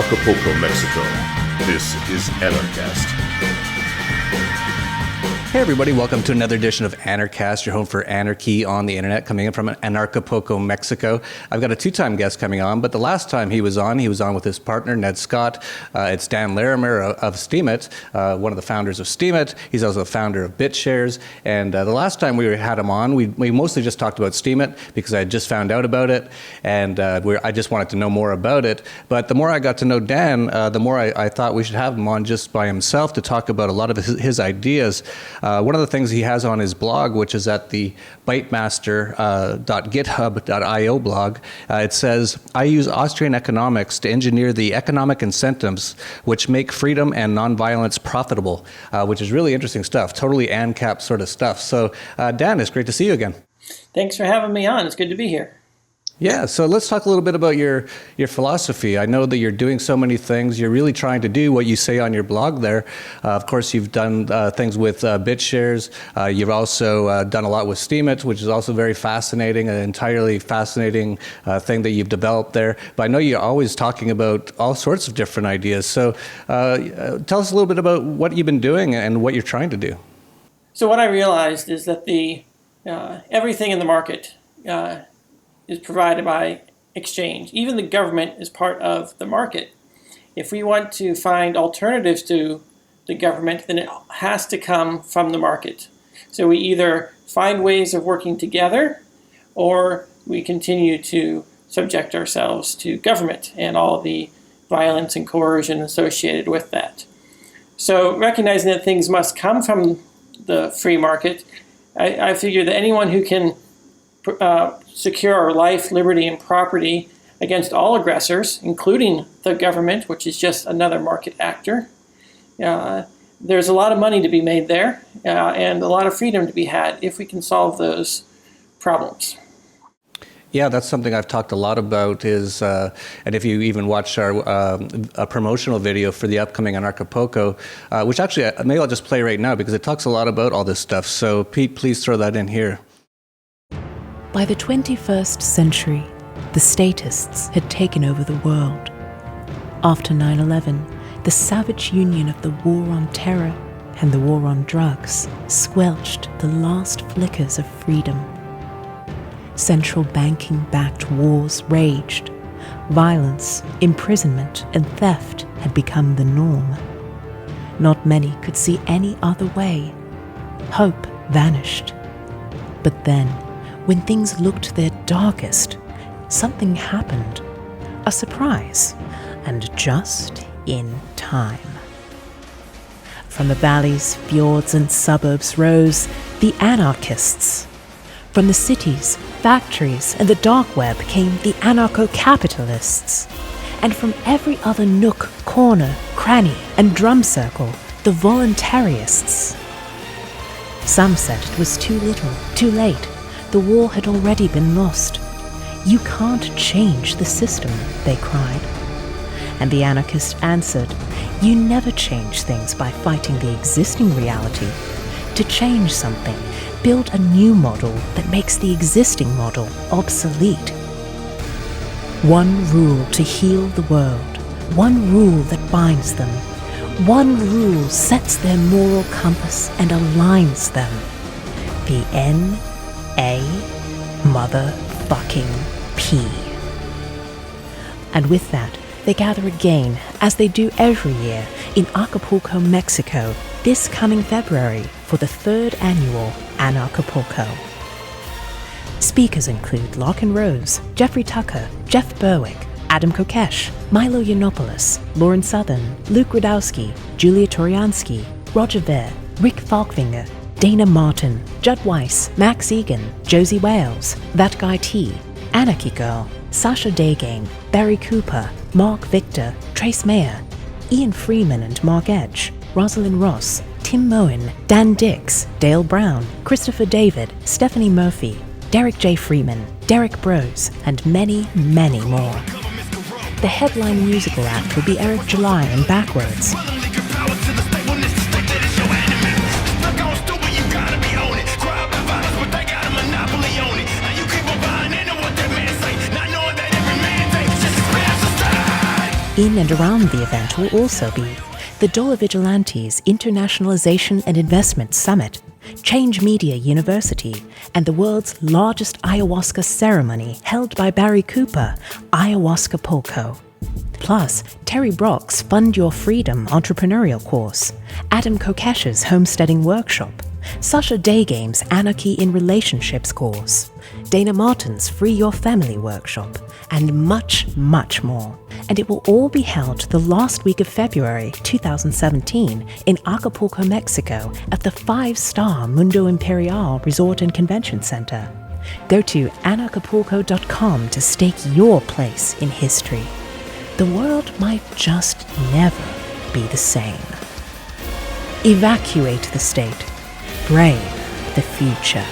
Acapulco, Mexico. This is Anarchast. Hey everybody, welcome to another edition of Anarchast, your home for anarchy on the internet, coming in from Anarchapulco, Mexico. I've got a two-time guest coming on, but the last time he was on with his partner, Ned Scott. It's Dan Larimer of Steemit, one of the founders of Steemit. He's also the founder of BitShares. And the last time we had him on, we mostly just talked about Steemit because I had just found out about it, and I just wanted to know more about it. But the more I got to know Dan, the more I thought we should have him on just by himself to talk about a lot of his ideas. One of the things he has on his blog, which is at the bytemaster.github.io blog, it says, I use Austrian economics to engineer the economic incentives which make freedom and nonviolence profitable, which is really interesting stuff, totally ANCAP sort of stuff. So, Dan, it's great to see you again. Thanks for having me on. It's good to be here. Yeah, so let's talk a little bit about your philosophy. I know that you're doing so many things. You're really trying to do what you say on your blog there. Of course, you've done things with BitShares. You've also done a lot with Steemit, which is also very fascinating, an entirely fascinating thing that you've developed there. But I know you're always talking about all sorts of different ideas. So tell us a little bit about what you've been doing and what you're trying to do. So what I realized is that everything in the market is provided by exchange. Even the government is part of the market. If we want to find alternatives to the government, then it has to come from the market. So we either find ways of working together, or we continue to subject ourselves to government and all the violence and coercion associated with that. So recognizing that things must come from the free market, I figure that anyone who can secure our life, liberty, and property against all aggressors, including the government, which is just another market actor. There's a lot of money to be made there, and a lot of freedom to be had if we can solve those problems. Yeah, that's something I've talked a lot about is, and if you even watch our a promotional video for the upcoming Anarchapulco, which actually, maybe I'll just play right now because it talks a lot about all this stuff. So Pete, please throw that in here. By the 21st century, the statists had taken over the world. After 9/11, the savage union of the war on terror and the war on drugs squelched the last flickers of freedom. Central banking-backed wars raged. Violence, imprisonment, and theft had become the norm. Not many could see any other way. Hope vanished. But then, when things looked their darkest, something happened. A surprise, and just in time. From the valleys, fjords, and suburbs rose the anarchists. From the cities, factories, and the dark web came the anarcho-capitalists. And from every other nook, corner, cranny, and drum circle, the voluntarists. Some said it was too little, too late. The war had already been lost. You can't change the system, they cried. And the anarchists answered, you never change things by fighting the existing reality. To change something, build a new model that makes the existing model obsolete. One rule to heal the world. One rule that binds them. One rule sets their moral compass and aligns them. The N-A-motherfucking-P. And with that, they gather again, as they do every year, in Acapulco, Mexico, this coming February for the 3rd annual Anarchapulco. Speakers include Larkin Rose, Jeffrey Tucker, Jeff Berwick, Adam Kokesh, Milo Yiannopoulos, Lauren Southern, Luke Rudowski, Julia Toriansky, Roger Ver, Rick Falkfinger, Dana Martin, Judd Weiss, Max Egan, Josie Wales, That Guy T, Anarchy Girl, Sasha Daygame, Barry Cooper, Mark Victor, Trace Mayer, Ian Freeman and Mark Edge, Rosalind Ross, Tim Moen, Dan Dix, Dale Brown, Christopher David, Stephanie Murphy, Derek J. Freeman, Derek Brose, and many, many more. The headline musical act will be Eric July and Backwards. in and around the event will also be the Dollar Vigilantes Internationalization and Investment Summit, Change Media University, and the world's largest ayahuasca ceremony held by Barry Cooper, Ayahuascapulco. Plus, Terry Brock's Fund Your Freedom entrepreneurial course, Adam Kokesh's homesteading workshop, Sasha Daygame's Anarchy in Relationships course, Dana Martin's Free Your Family workshop, and much, much more. And it will all be held the last week of February 2017 in Acapulco, Mexico at the 5-star Mundo Imperial Resort and Convention Center. Go to anarchapulco.com to stake your place in history. The world might just never be the same. Evacuate the state. Brave the future.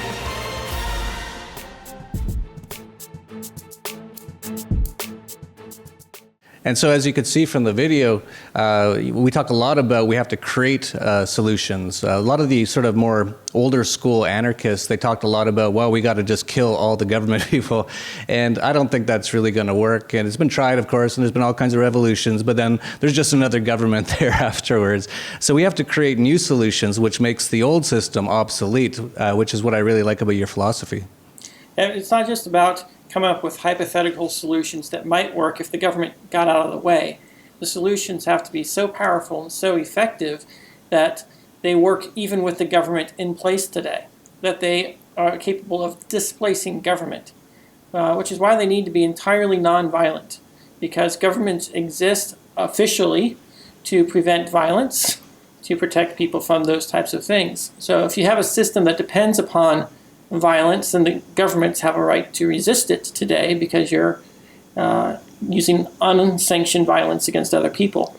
And so as you could see from the video, we talk a lot about we have to create solutions. A lot of the sort of more older school anarchists, they talked a lot about, well, we got to just kill all the government people. And I don't think that's really going to work. And it's been tried, of course, and there's been all kinds of revolutions, but then there's just another government there afterwards. So we have to create new solutions, which makes the old system obsolete, which is what I really like about your philosophy. And it's not just about coming up with hypothetical solutions that might work if the government got out of the way. The solutions have to be so powerful and so effective that they work even with the government in place today, that they are capable of displacing government, which is why they need to be entirely nonviolent, because governments exist officially to prevent violence, to protect people from those types of things. So if you have a system that depends upon violence, and the governments have a right to resist it today because you're using unsanctioned violence against other people.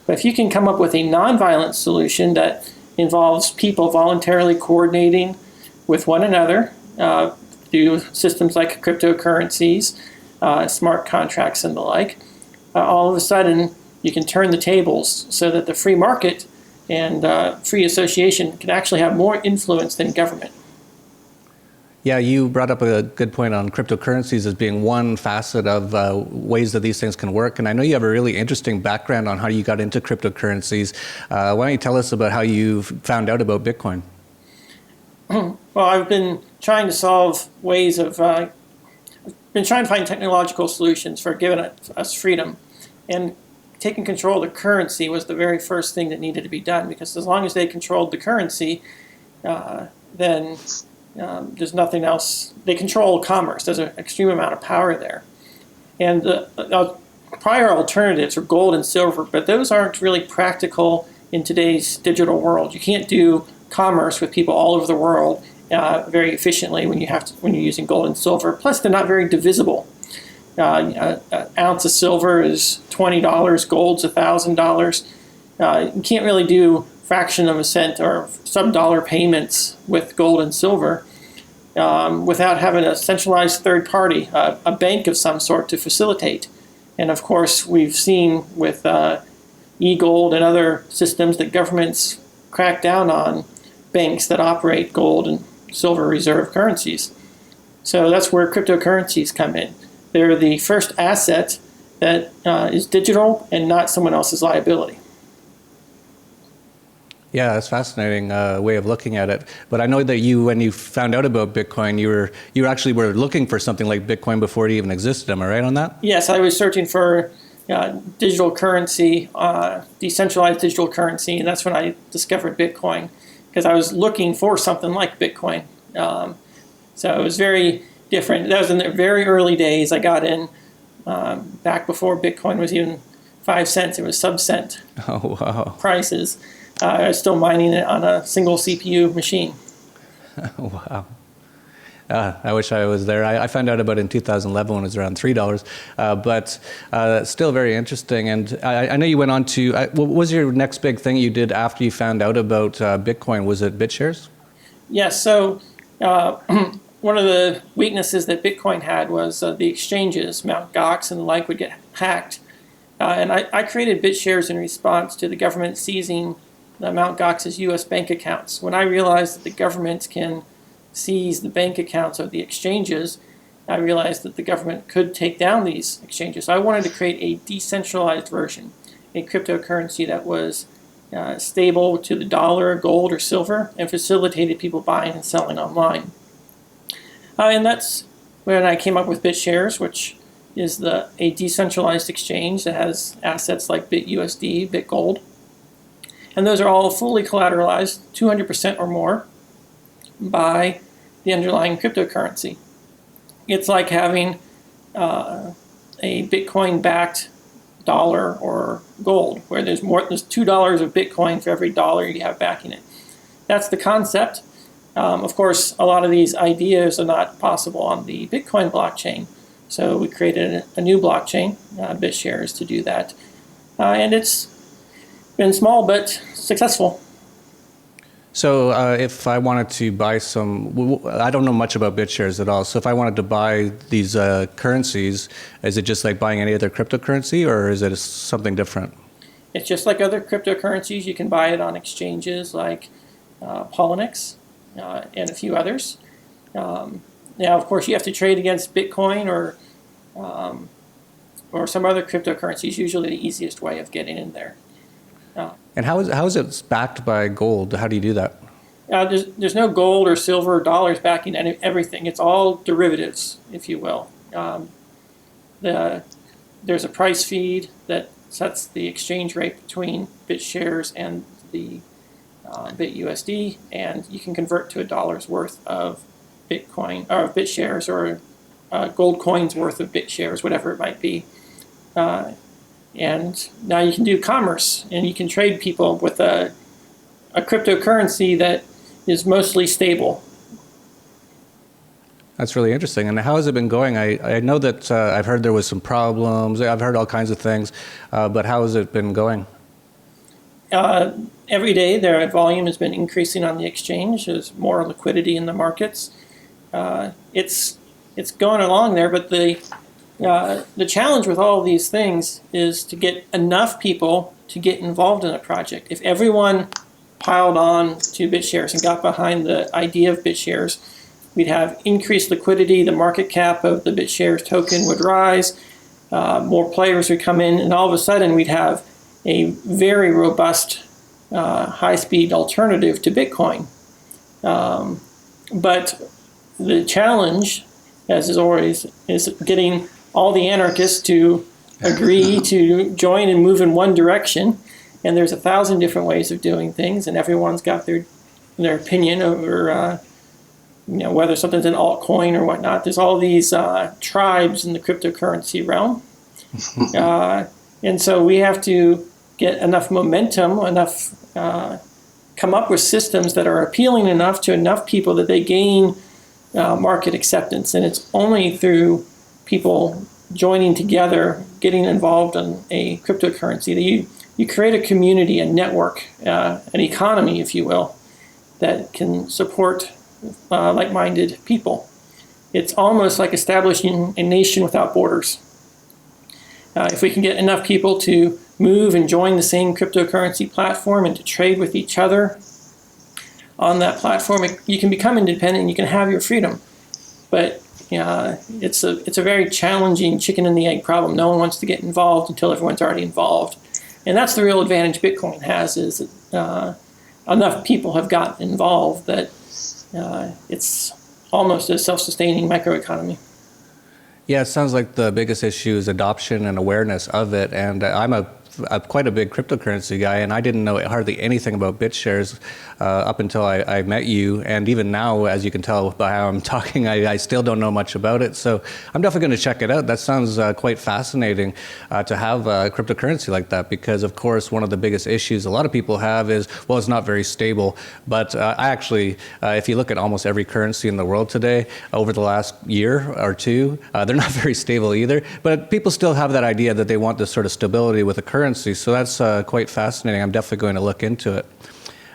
But if you can come up with a nonviolent solution that involves people voluntarily coordinating with one another through systems like cryptocurrencies, smart contracts, and the like, all of a sudden you can turn the tables so that the free market and free association can actually have more influence than government. Yeah, you brought up a good point on cryptocurrencies as being one facet of ways that these things can work. And I know you have a really interesting background on how you got into cryptocurrencies. Why don't you tell us about how you found out about Bitcoin? Well, I've been trying to solve ways of, been trying to find technological solutions for giving us freedom. And taking control of the currency was the very first thing that needed to be done, because as long as they controlled the currency, then there's nothing else. They control commerce. There's an extreme amount of power there. And the prior alternatives are gold and silver, but those aren't really practical in today's digital world. You can't do commerce with people all over the world very efficiently when you're using gold and silver. Plus, they're not very divisible. An ounce of silver is $20. Gold's $1,000. You can't really do fraction of a cent or sub-dollar payments with gold and silver without having a centralized third party, a bank of some sort to facilitate. And of course, we've seen with e-gold and other systems that governments crack down on banks that operate gold and silver reserve currencies. So that's where cryptocurrencies come in. They're the first asset that is digital and not someone else's liability. Yeah, that's a fascinating way of looking at it. But I know that when you found out about Bitcoin, you actually were looking for something like Bitcoin before it even existed. Am I right on that? Yes, I was searching for digital currency, decentralized digital currency, and that's when I discovered Bitcoin, because I was looking for something like Bitcoin. So it was very different. That was in the very early days. I got in back before Bitcoin was even 5 cents. It was sub-cent prices. I was still mining it on a single CPU machine. Wow. I wish I was there. I found out about it in 2011 when it was around $3, but still very interesting. And I know you went on to, what was your next big thing you did after you found out about Bitcoin? Was it BitShares? Yes, so one of the weaknesses that Bitcoin had was the exchanges, Mt. Gox and the like, would get hacked. And I created BitShares in response to the government seizing Mt. Gox's U.S. bank accounts. When I realized that the government can seize the bank accounts of the exchanges, I realized that the government could take down these exchanges. So I wanted to create a decentralized version, a cryptocurrency that was stable to the dollar, gold, or silver, and facilitated people buying and selling online. And that's when I came up with BitShares, which is a decentralized exchange that has assets like BitUSD, BitGold. And those are all fully collateralized, 200% or more, by the underlying cryptocurrency. It's like having a Bitcoin-backed dollar or gold, where there's $2 of Bitcoin for every dollar you have backing it. That's the concept. Of course, a lot of these ideas are not possible on the Bitcoin blockchain, so we created a new blockchain, BitShares, to do that. And it's been small but successful. So if I wanted to buy I don't know much about BitShares at all. So if I wanted to buy these currencies, is it just like buying any other cryptocurrency, or is it something different? It's just like other cryptocurrencies. You can buy it on exchanges like Poloniex and a few others. Now, of course, you have to trade against Bitcoin or some other cryptocurrencies. Usually the easiest way of getting in there. And how is it backed by gold? How do you do that? There's no gold or silver or dollars backing everything. It's all derivatives, if you will. There's a price feed that sets the exchange rate between BitShares and the BitUSD, and you can convert to $1 worth of Bitcoin or BitShares, or gold coins worth of BitShares, whatever it might be. And now you can do commerce, and you can trade people with a cryptocurrency that is mostly stable. That's really interesting. And how has it been going? I know that I've heard there was some problems. I've heard all kinds of things, but how has it been going? Every day, their volume has been increasing on the exchange. There's more liquidity in the markets. It's going along there, but the challenge with all of these things is to get enough people to get involved in a project. If everyone piled on to BitShares and got behind the idea of BitShares, we'd have increased liquidity, the market cap of the BitShares token would rise, more players would come in, and all of a sudden we'd have a very robust high-speed alternative to Bitcoin. But the challenge, as is always, is getting all the anarchists to agree to join and move in one direction. And there's 1,000 different ways of doing things, and everyone's got their opinion over whether something's an altcoin or whatnot. There's all these tribes in the cryptocurrency realm. And so we have to get enough momentum, come up with systems that are appealing enough to enough people that they gain market acceptance. And it's only through people joining together, getting involved in a cryptocurrency, that you create a community, a network, an economy, if you will, that can support like-minded people. It's almost like establishing a nation without borders. If we can get enough people to move and join the same cryptocurrency platform and to trade with each other on that platform, you can become independent and you can have your freedom. But it's a very challenging chicken and the egg problem. No one wants to get involved until everyone's already involved. And that's the real advantage Bitcoin has, is that enough people have gotten involved that it's almost a self-sustaining microeconomy. Yeah, it sounds like the biggest issue is adoption and awareness of it. And I'm quite a big cryptocurrency guy, and I didn't know hardly anything about BitShares up until I met you. And even now, as you can tell by how I'm talking, I still don't know much about it. So I'm definitely going to check it out. That sounds quite fascinating to have a cryptocurrency like that, because, of course, one of the biggest issues a lot of people have is, well, it's not very stable. But I actually, if you look at almost every currency in the world today, over the last year or two, they're not very stable either. But people still have that idea that they want this sort of stability with a currency. So that's quite fascinating. I'm definitely going to look into it.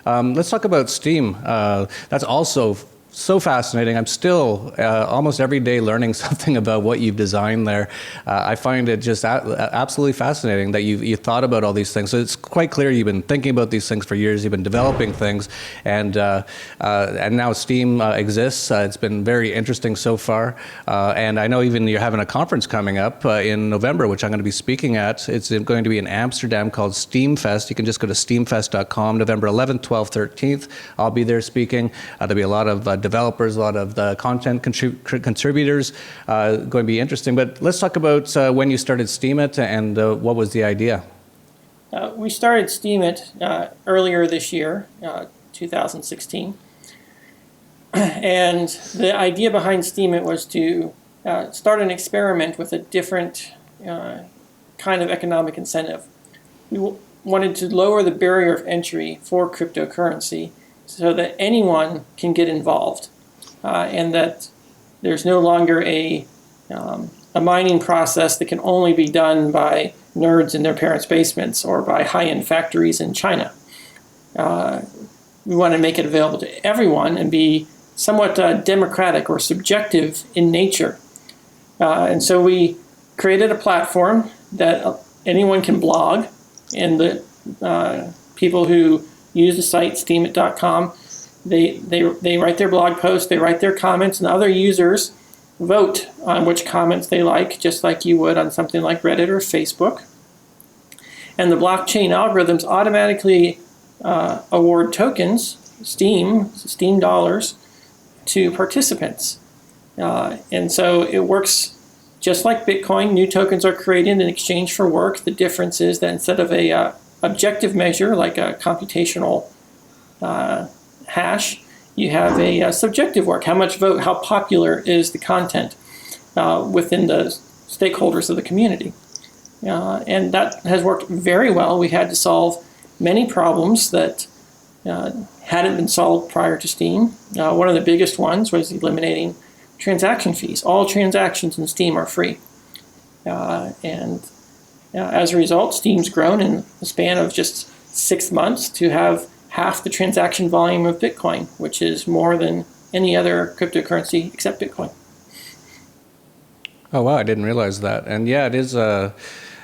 Let's talk about Steem. That's also so fascinating. I'm still almost every day learning something about what you've designed there. I find it just absolutely fascinating that you thought about all these things. So it's quite clear you've been thinking about these things for years. You've been developing things, and now Steem exists. It's been very interesting so far. And I know even you're having a conference coming up in November, which I'm going to be speaking at. It's going to be in Amsterdam called Steemfest. You can just go to steemfest.com, November 11th, 12th, 13th. I'll be there speaking. There'll be a lot of developers, a lot of the content contributors. Going to be interesting. But let's talk about when you started Steemit and what was the idea. We started Steemit earlier this year, 2016. And the idea behind Steemit was to start an experiment with a different kind of economic incentive. We wanted to lower the barrier of entry for cryptocurrency so that anyone can get involved, and that there's no longer a mining process that can only be done by nerds in their parents' basements or by high-end factories in China. We want to make it available to everyone and be somewhat democratic or subjective in nature. And so we created a platform that anyone can blog, and the people who use the site steemit.com, they write their blog posts, they write their comments, and other users vote on which comments they like, just like you would on something like Reddit or Facebook. And the blockchain algorithms automatically award tokens, Steem dollars, to participants. And so it works just like Bitcoin. New tokens are created in exchange for work. The difference is that instead of a objective measure like a computational hash, you have a subjective work. How much vote, how popular is the content within the stakeholders of the community? And that has worked very well. We had to solve many problems that hadn't been solved prior to Steem. One of the biggest ones was eliminating transaction fees. All transactions in Steem are free. And as a result, Steem's grown in the span of just 6 months to have half the transaction volume of Bitcoin, which is more than any other cryptocurrency except Bitcoin. Oh, wow, I didn't realize that. And yeah, it is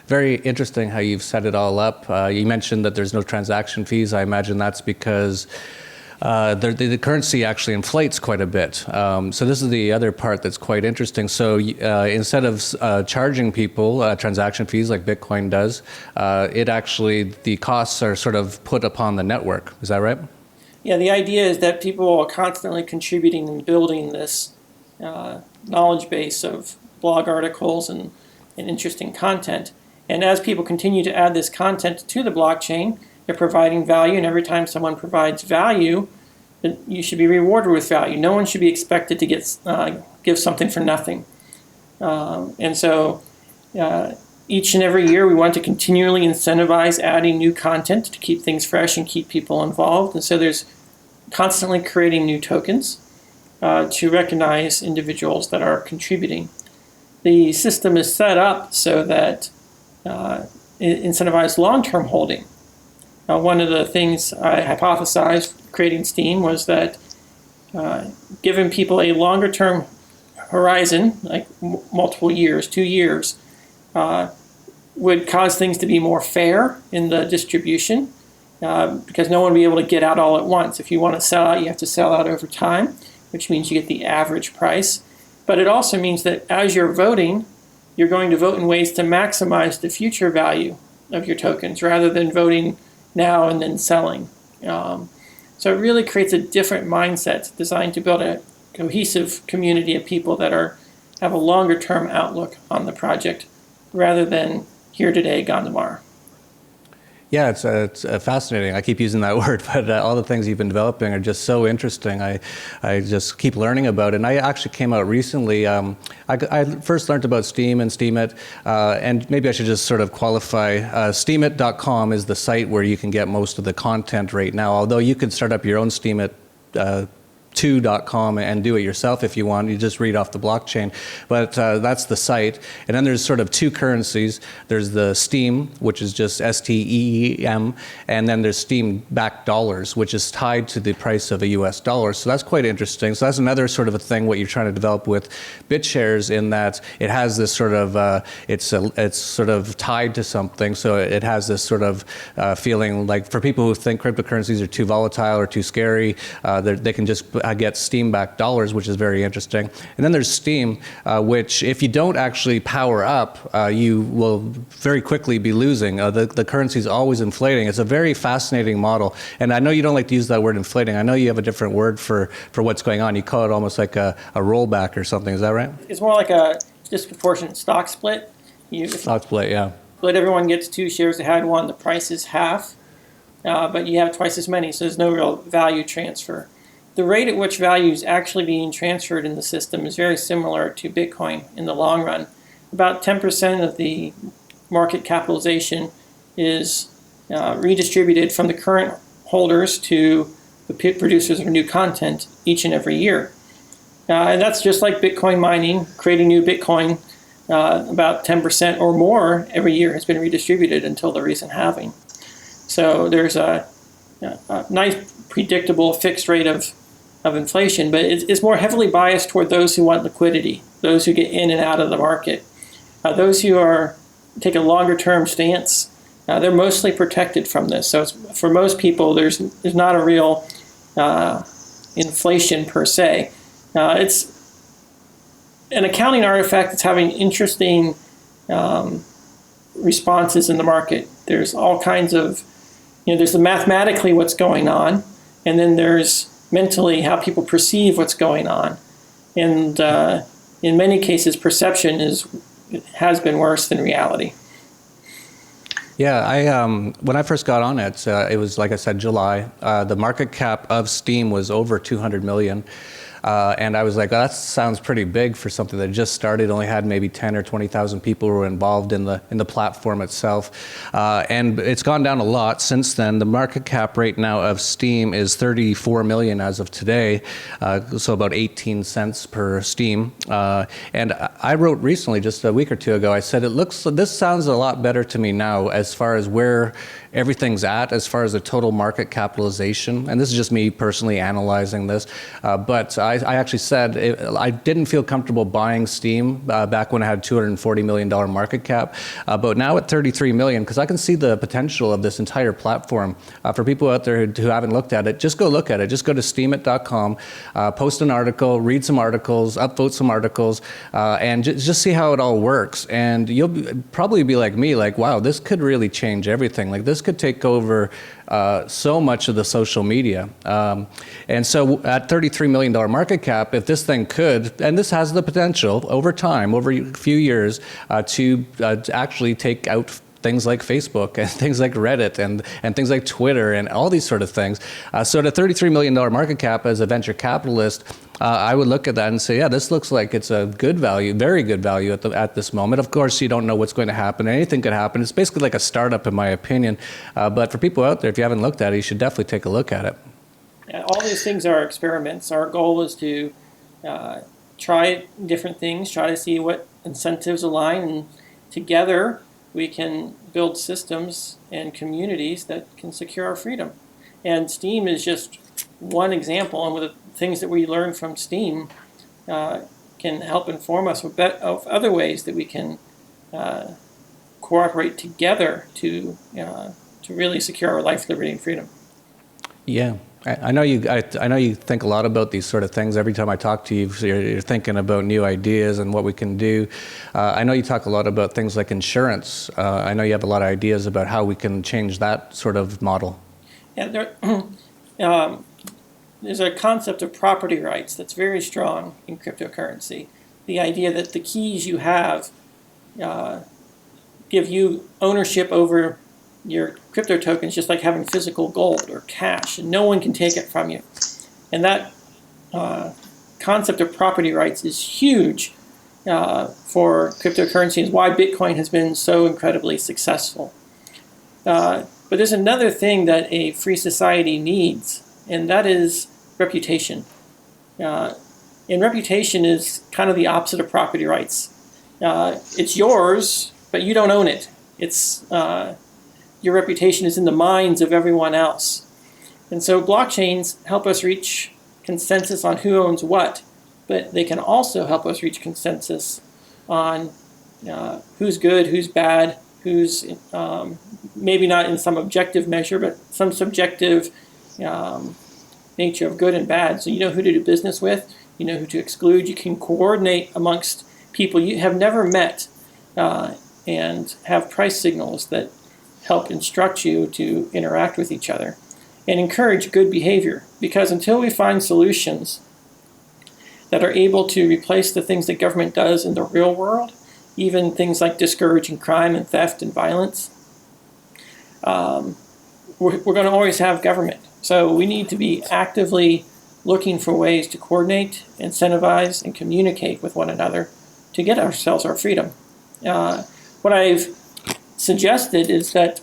very interesting how you've set it all up. You mentioned that there's no transaction fees. I imagine that's because the currency actually inflates quite a bit. So this is the other part that's quite interesting. So instead of charging people transaction fees like Bitcoin does, the costs are sort of put upon the network. Is that right? Yeah, the idea is that people are constantly contributing and building this knowledge base of blog articles and interesting content. And as people continue to add this content to the blockchain, they're providing value, and every time someone provides value, you should be rewarded with value. No one should be expected to give something for nothing. And so each and every year we want to continually incentivize adding new content to keep things fresh and keep people involved. And so there's constantly creating new tokens to recognize individuals that are contributing. The system is set up so that it incentivizes long-term holding. One of the things I hypothesized creating Steem was that giving people a longer-term horizon, like multiple years, 2 years, would cause things to be more fair in the distribution because no one will be able to get out all at once. If you want to sell out, you have to sell out over time, which means you get the average price. But it also means that as you're voting, you're going to vote in ways to maximize the future value of your tokens rather than voting now and then selling. So it really creates a different mindset designed to build a cohesive community of people that have a longer term outlook on the project rather than here today, gone tomorrow. Yeah, it's fascinating. I keep using that word, but all the things you've been developing are just so interesting. I just keep learning about it. And I actually came out recently. I first learned about Steem and Steemit, and maybe I should just sort of qualify. Steemit.com is the site where you can get most of the content right now, although you could start up your own Steemit to.com and do it yourself if you want. You just read off the blockchain. But that's the site. And then there's sort of two currencies. There's the Steem, which is just STEEM, and then there's Steem-backed dollars, which is tied to the price of a US dollar. So that's quite interesting. So that's another sort of a thing what you're trying to develop with BitShares, in that it has this sort of, it's sort of tied to something. So it has this sort of feeling like, for people who think cryptocurrencies are too volatile or too scary, they can just get Steem-backed dollars, which is very interesting. And then there's Steem, which if you don't actually power up, you will very quickly be losing. The currency is always inflating. It's a very fascinating model. And I know you don't like to use that word inflating. I know you have a different word for what's going on. You call it almost like a rollback or something. Is that right? It's more like a disproportionate stock split. Stock split, yeah. But everyone gets 2 shares. They had one. The price is half, but you have twice as many, so there's no real value transfer. The rate at which value is actually being transferred in the system is very similar to Bitcoin in the long run. About 10% of the market capitalization is redistributed from the current holders to the producers of new content each and every year. And that's just like Bitcoin mining, creating new Bitcoin. About 10% or more every year has been redistributed until the recent halving. So there's a nice, predictable fixed rate of inflation, but it's more heavily biased toward those who want liquidity, those who get in and out of the market. Those who take a longer term stance, they're mostly protected from this. So for most people, there's not a real inflation per se. It's an accounting artifact that's having interesting responses in the market. There's all kinds of, there's the mathematically what's going on, and then there's mentally how people perceive what's going on. And in many cases, perception has been worse than reality. Yeah, when I first got on it, it was, like I said, July. The market cap of Steem was over 200 million. And I was like, that sounds pretty big for something that just started, only had maybe 10 or 20,000 people who were involved in the platform itself. And it's gone down a lot since then. The market cap right now of Steem is 34 million as of today, so about 18 cents per Steem. And I wrote recently, just a week or two ago, I said, this sounds a lot better to me now as far as where everything's at, as far as the total market capitalization. And this is just me personally analyzing this. But I actually said I didn't feel comfortable buying Steem back when it had $240 million market cap. But now at 33 million, because I can see the potential of this entire platform. For people out there who haven't looked at it, just go look at it. Just go to steemit.com, post an article, read some articles, upvote some articles, and just see how it all works. And you'll probably be like me, like, wow, this could really change everything. Like, this could take over so much of the social media. And so at $33 million market cap, if this thing could, and this has the potential over time, over a few years, to actually take out things like Facebook and things like Reddit and things like Twitter and all these sort of things. So at a $33 million market cap as a venture capitalist, I would look at that and say, yeah, this looks like it's a good value, very good value at this moment. Of course, you don't know what's going to happen. Anything could happen. It's basically like a startup, in my opinion. But for people out there, if you haven't looked at it, you should definitely take a look at it. All these things are experiments. Our goal is to try different things, try to see what incentives align, and together we can build systems and communities that can secure our freedom. And Steem is just one example, and with the things that we learn from Steem can help inform us of other ways that we can cooperate together to really secure our life, liberty, and freedom. Yeah. I know you think a lot about these sort of things. Every time I talk to you, you're thinking about new ideas and what we can do. I know you talk a lot about things like insurance. I know you have a lot of ideas about how we can change that sort of model. Yeah, there's a concept of property rights that's very strong in cryptocurrency. The idea that the keys you have give you ownership over your crypto tokens, just like having physical gold or cash, and no one can take it from you. And that concept of property rights is huge for cryptocurrency, and why Bitcoin has been so incredibly successful. But there's another thing that a free society needs, and that is reputation. And reputation is kind of the opposite of property rights. It's yours, but you don't own it. It's your reputation is in the minds of everyone else. And so blockchains help us reach consensus on who owns what, but they can also help us reach consensus on who's good, who's bad, who's maybe not in some objective measure, but some subjective nature of good and bad. So you know who to do business with, you know who to exclude. You can coordinate amongst people you have never met and have price signals that help instruct you to interact with each other and encourage good behavior. Because until we find solutions that are able to replace the things that government does in the real world, even things like discouraging crime and theft and violence, we're going to always have government. So we need to be actively looking for ways to coordinate, incentivize, and communicate with one another to get ourselves our freedom. What I've suggested is that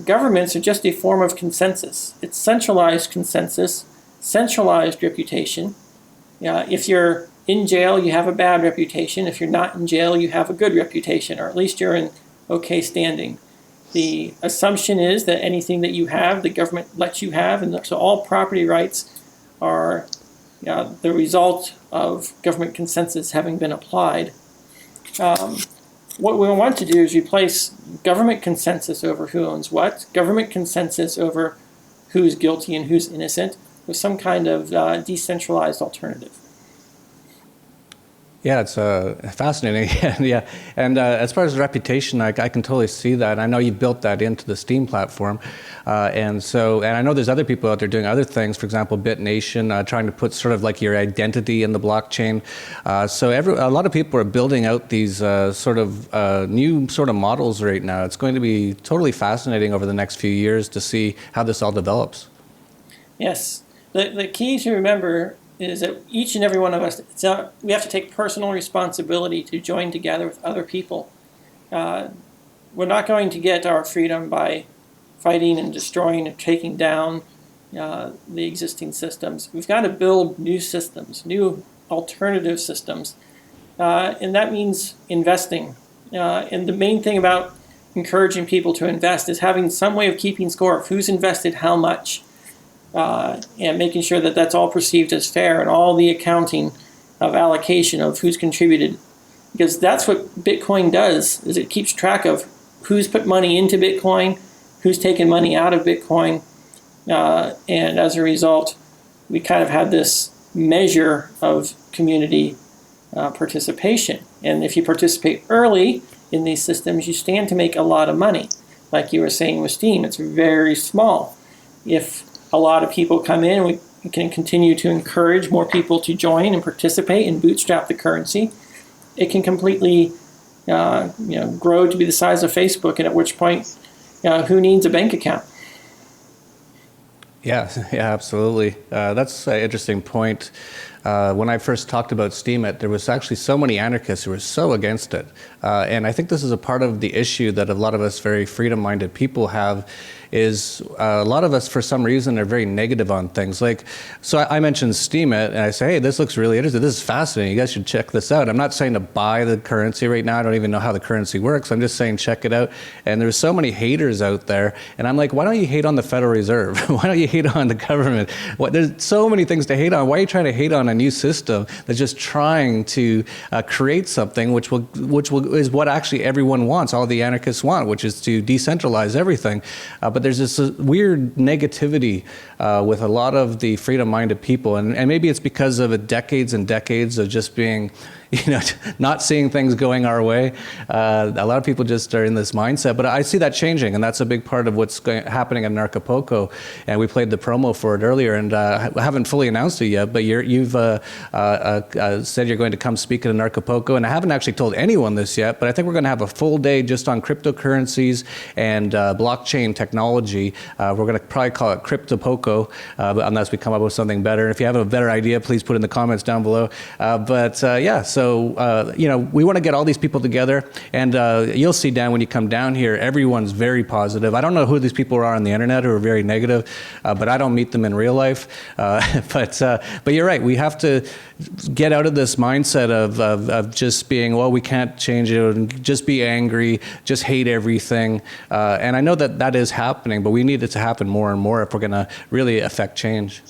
governments are just a form of consensus. It's centralized consensus, centralized reputation. If you're in jail, you have a bad reputation. If you're not in jail, you have a good reputation, or at least you're in okay standing. The assumption is that anything that you have, the government lets you have, and so all property rights are the result of government consensus having been applied. What we want to do is replace government consensus over who owns what, government consensus over who's guilty and who's innocent, with some kind of decentralized alternative. Yeah, it's fascinating. Yeah, and as far as reputation, I can totally see that. I know you built that into the Steem platform, and I know there's other people out there doing other things. For example, BitNation trying to put sort of like your identity in the blockchain. So a lot of people are building out these sort of new sort of models right now. It's going to be totally fascinating over the next few years to see how this all develops. Yes, the key to remember is that each and every one of us, we have to take personal responsibility to join together with other people. We're not going to get our freedom by fighting and destroying and taking down the existing systems. We've got to build new systems, new alternative systems, and that means investing. And the main thing about encouraging people to invest is having some way of keeping score of who's invested how much. And making sure that that's all perceived as fair and all the accounting of allocation of who's contributed. Because that's what Bitcoin does, is it keeps track of who's put money into Bitcoin, who's taken money out of Bitcoin. And as a result, we kind of had this measure of community participation. And if you participate early in these systems, you stand to make a lot of money. Like you were saying with Steem, it's very small. If a lot of people come in, we can continue to encourage more people to join and participate and bootstrap the currency. It can completely grow to be the size of Facebook, and at which point, who needs a bank account? Yeah, absolutely. That's an interesting point. When I first talked about Steemit, there was actually so many anarchists who were so against it. And I think this is a part of the issue that a lot of us very freedom-minded people have, is a lot of us, for some reason, are very negative on things. Like, so I mentioned Steemit, and I say, hey, this looks really interesting. This is fascinating. You guys should check this out. I'm not saying to buy the currency right now. I don't even know how the currency works. I'm just saying check it out. And there's so many haters out there. And I'm like, why don't you hate on the Federal Reserve? Why don't you hate on the government? There's so many things to hate on. Why are you trying to hate on a new system that's just trying to create something which is what actually everyone wants, all the anarchists want, which is to decentralize everything. But there's this weird negativity with a lot of the freedom-minded people, and maybe it's because of decades and decades of just being, not seeing things going our way. A lot of people just are in this mindset, but I see that changing, and that's a big part of what's happening at Anarchapulco. And we played the promo for it earlier, and I haven't fully announced it yet, but you've said you're going to come speak at Anarchapulco, and I haven't actually told anyone this yet, but I think we're going to have a full day just on cryptocurrencies and blockchain technology. We're going to probably call it Cryptopulco, unless we come up with something better. If you have a better idea, please put it in the comments down below. So So, we want to get all these people together, and you'll see, Dan, when you come down here, everyone's very positive. I don't know who these people are on the internet who are very negative, but I don't meet them in real life. But you're right. We have to get out of this mindset of just being, well, we can't change it, and just be angry, just hate everything. And I know that is happening, but we need it to happen more and more if we're going to really affect change.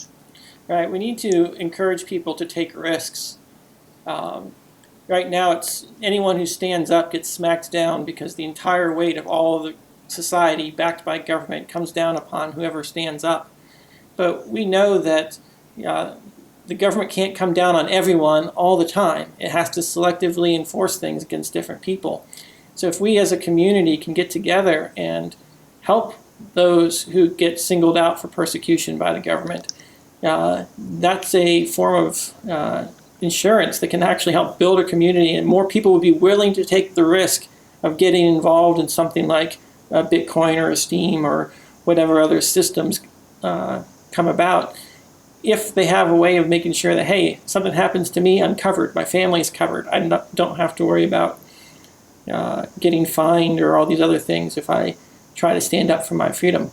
Right. We need to encourage people to take risks. Right now, it's anyone who stands up gets smacked down because the entire weight of all of the society backed by government comes down upon whoever stands up. But we know that the government can't come down on everyone all the time. It has to selectively enforce things against different people. So if we as a community can get together and help those who get singled out for persecution by the government, that's a form of insurance that can actually help build a community, and more people would be willing to take the risk of getting involved in something like Bitcoin or a Steem or whatever other systems come about, if they have a way of making sure that, hey, something happens to me, I'm covered, my family's covered, I don't have to worry about getting fined or all these other things if I try to stand up for my freedom.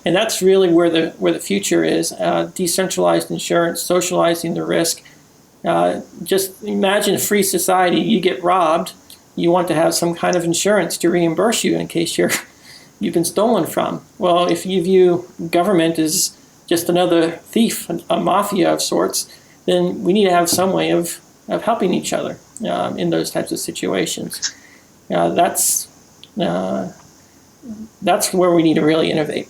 And that's really where the future is, decentralized insurance, socializing the risk. Just imagine a free society. You get robbed, you want to have some kind of insurance to reimburse you in case you've been stolen from. Well, if you view government as just another thief, a mafia of sorts, then we need to have some way of helping each other in those types of situations. That's where we need to really innovate.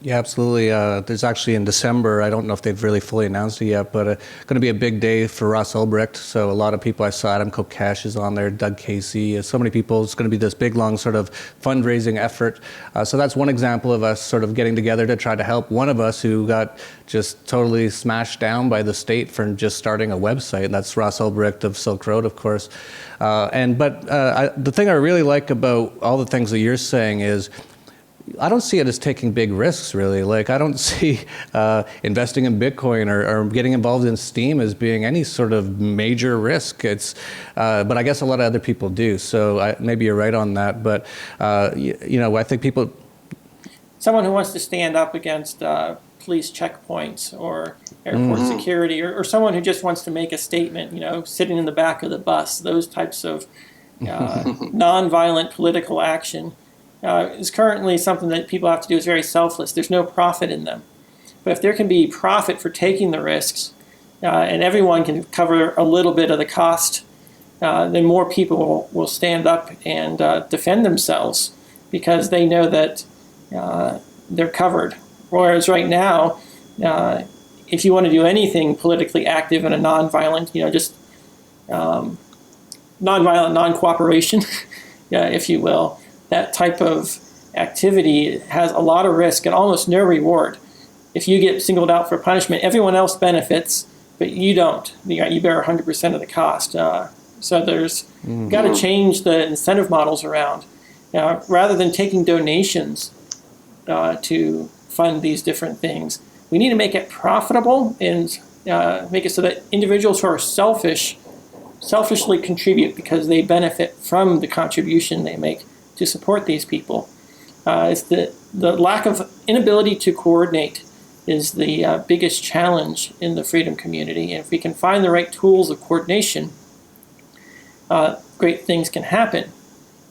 Yeah, absolutely. There's actually in December, I don't know if they've really fully announced it yet, but going to be a big day for Ross Ulbricht. So a lot of people I saw, Adam Kokesh is on there, Doug Casey, so many people. It's going to be this big, long sort of fundraising effort. So that's one example of us sort of getting together to try to help one of us who got just totally smashed down by the state for just starting a website. And that's Ross Ulbricht of Silk Road, of course. The thing I really like about all the things that you're saying is, I don't see it as taking big risks, really. Like, I don't see investing in Bitcoin or getting involved in Steem as being any sort of major risk. But I guess a lot of other people do. So maybe you're right on that. But, I think people... Someone who wants to stand up against police checkpoints or airport security, or someone who just wants to make a statement, sitting in the back of the bus, those types of nonviolent political action, is currently something that people have to do is very selfless. There's no profit in them. But if there can be profit for taking the risks, and everyone can cover a little bit of the cost, then more people will stand up and defend themselves because they know that they're covered. Whereas right now, if you want to do anything politically active in a nonviolent, nonviolent non-cooperation, if you will, that type of activity has a lot of risk and almost no reward. If you get singled out for punishment, everyone else benefits, but you don't. You bear 100% of the cost. So there's got to change the incentive models around. Rather than taking donations to fund these different things, we need to make it profitable and make it so that individuals who are selfishly contribute because they benefit from the contribution they make to support these people. It's the lack of inability to coordinate is the biggest challenge in the freedom community. And if we can find the right tools of coordination, great things can happen.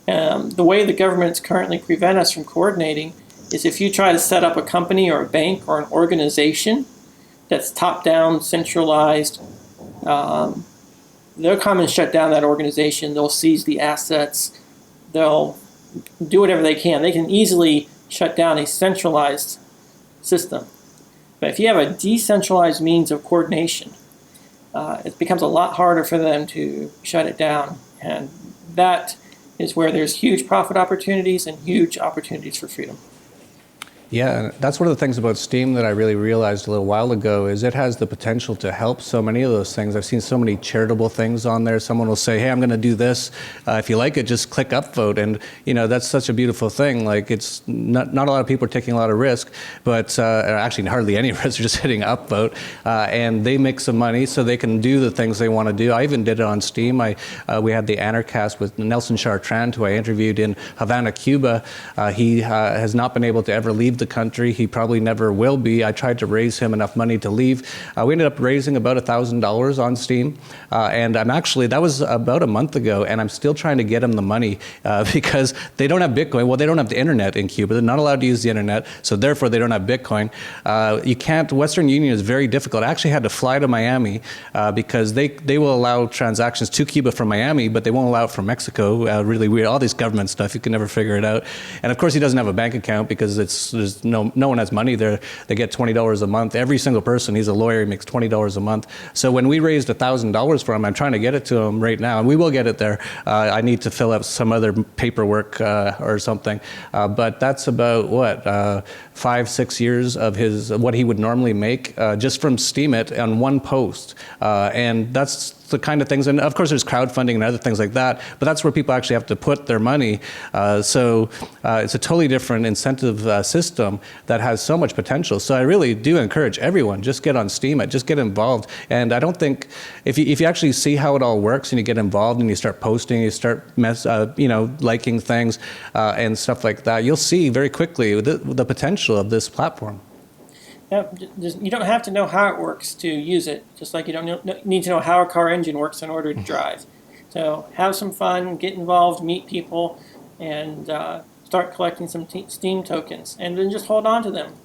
The way the governments currently prevent us from coordinating is if you try to set up a company or a bank or an organization that's top-down, centralized, they'll come and shut down that organization. They'll seize the assets. They'll do whatever they can. They can easily shut down a centralized system. But if you have a decentralized means of coordination, it becomes a lot harder for them to shut it down. And that is where there's huge profit opportunities and huge opportunities for freedom. Yeah, that's one of the things about Steem that I really realized a little while ago is it has the potential to help so many of those things. I've seen so many charitable things on there. Someone will say, hey, I'm going to do this. If you like it, just click upvote. And, that's such a beautiful thing. Like, it's not a lot of people are taking a lot of risk, but actually hardly any risk. They're just hitting upvote. And they make some money so they can do the things they want to do. I even did it on Steem. We had the Anarchast with Nelson Chartrand, who I interviewed in Havana, Cuba. He has not been able to ever leave the country. He probably never will be. I tried to raise him enough money to leave. We ended up raising about $1,000 on Steem. And that was about a month ago, and I'm still trying to get him the money because they don't have Bitcoin. Well, they don't have the internet in Cuba. They're not allowed to use the internet, so therefore they don't have Bitcoin. You can't, Western Union is very difficult. I actually had to fly to Miami because they will allow transactions to Cuba from Miami, but they won't allow it from Mexico. Really weird. All this government stuff, you can never figure it out. And of course he doesn't have a bank account because there's no one has money there. They get $20 a month. Every single person, he's a lawyer, he makes $20 a month. So when we raised $1,000 for him, I'm trying to get it to him right now, and we will get it there. I need to fill out some other paperwork or something. But that's about 5-6 years of what he would normally make just from Steemit on one post. And that's the kind of things, and of course there's crowdfunding and other things like that, but that's where people actually have to put their money. So it's a totally different incentive system that has so much potential. So I really do encourage everyone, just get on Steemit, just get involved. And I don't think, if you actually see how it all works and you get involved and you start posting, you start liking things and stuff like that, you'll see very quickly the potential of this platform. Yeah, you don't have to know how it works to use it, just like you don't need to know how a car engine works in order to drive. So have some fun, get involved, meet people, and start collecting some Steem tokens, and then just hold on to them.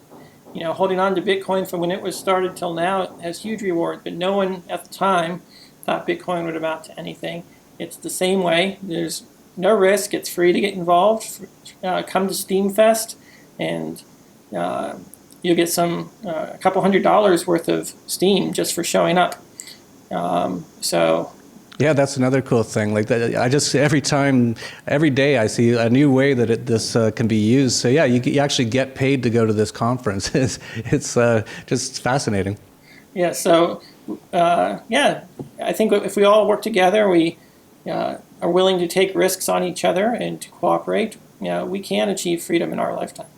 Holding on to Bitcoin from when it was started till now, it has huge rewards, but no one at the time thought Bitcoin would amount to anything. It's the same way. There's no risk. It's free to get involved. Come to Steem Fest, and you'll get a couple $100 worth of Steem just for showing up. Yeah, that's another cool thing. Like that, I just every day I see a new way that this can be used. So yeah, you actually get paid to go to this conference. It's just fascinating. Yeah. So I think if we all work together, we are willing to take risks on each other and to cooperate, we can achieve freedom in our lifetime.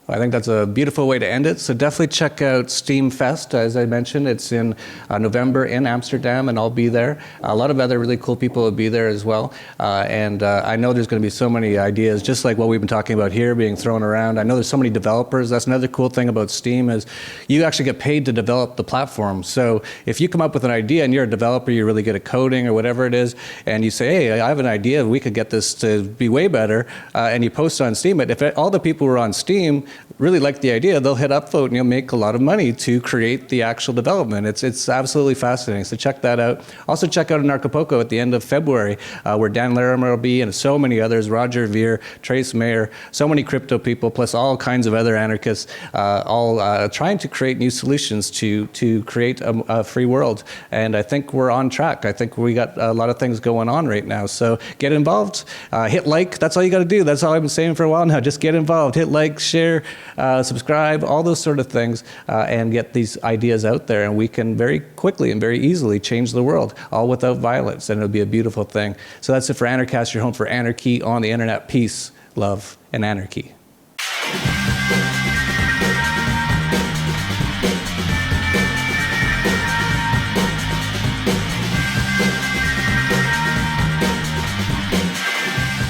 I think that's a beautiful way to end it. So definitely check out Steem Fest. As I mentioned, it's in November in Amsterdam, and I'll be there. A lot of other really cool people will be there as well. And I know there's going to be so many ideas, just like what we've been talking about here, being thrown around. I know there's so many developers. That's another cool thing about Steem is you actually get paid to develop the platform. So if you come up with an idea and you're a developer, you're really good at coding or whatever it is, and you say, hey, I have an idea, we could get this to be way better, and you post on Steem. But if all the people who are on Steem really like the idea, they'll hit upvote and you'll make a lot of money to create the actual development. It's absolutely fascinating. So check that out. Also check out Anarchapulco at the end of February, where Dan Larimer will be and so many others, Roger Ver, Trace Mayer, so many crypto people, plus all kinds of other anarchists, all trying to create new solutions to create a free world. And I think we're on track. I think we got a lot of things going on right now. So get involved, hit like, that's all you got to do. That's all I've been saying for a while now. Just get involved, hit like, share, subscribe, all those sort of things, and get these ideas out there, and we can very quickly and very easily change the world, all without violence, and it'll be a beautiful thing. So that's it for Anarchast, your home for anarchy on the internet. Peace, love, and anarchy.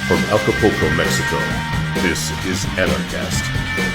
From Acapulco, Mexico, this is Anarchast.